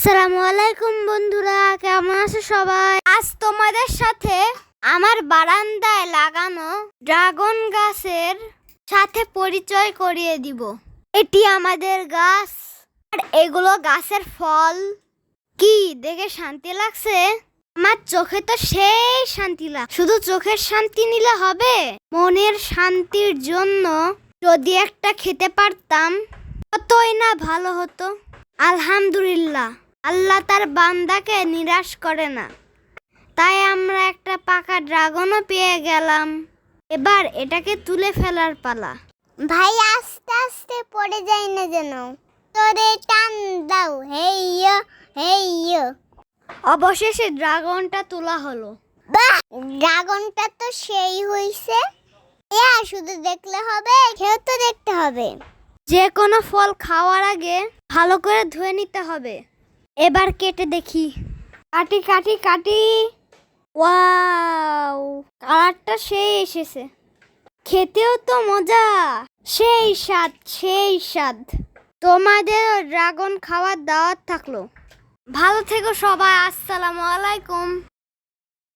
আসসালামু আলাইকুম বন্ধুরা, কেমন আছো সবাই? আজ তোমাদের সাথে আমার বারান্দায় লাগানো ড্রাগন গাছের সাথে পরিচয় করিয়ে দিব। এটি আমাদের গাছ আর এগুলো গাছের ফল। কি দেখে শান্তি লাগছে? আমার চোখে তো সেই শান্তি লাগ। শুধু চোখের শান্তি নিলে হবে, মনের শান্তির জন্য যদি একটা খেতে পারতাম কতই না ভালো হতো। আলহামদুলিল্লাহ, আল্লাহ তার বান্দাকে নিরাশ করে না। তাই আমরা একটা পাকা ড্রাগনও পেয়ে গেলাম। এবার এটাকে তুলে ফেলার পালা। ভাই আস্তে আস্তে পড়ে যায় না যেন। তোরে টান দাও, হেইয়ো হেইয়ো। অবশেষে ড্রাগনটা তোলা হলো। বাহ, ড্রাগনটা তো সেই হইছে। শুধু দেখলে হবে, খেয়েও তো দেখতে হবে। যে কোনো ফল খাওয়ার আগে ভালো করে ধুয়ে নিতে হবে। এবার কেটে দেখি। কাটি কাটি কাটি। ওয়াও, কালারটা সেই এসেছে। খেতেও তো মজা, সেই স্বাদ সেই স্বাদ। তোমাদেরও ড্রাগন খাওয়ার দাওয়াত থাকলো। ভালো থেকো সবাই। আসসালামু আলাইকুম।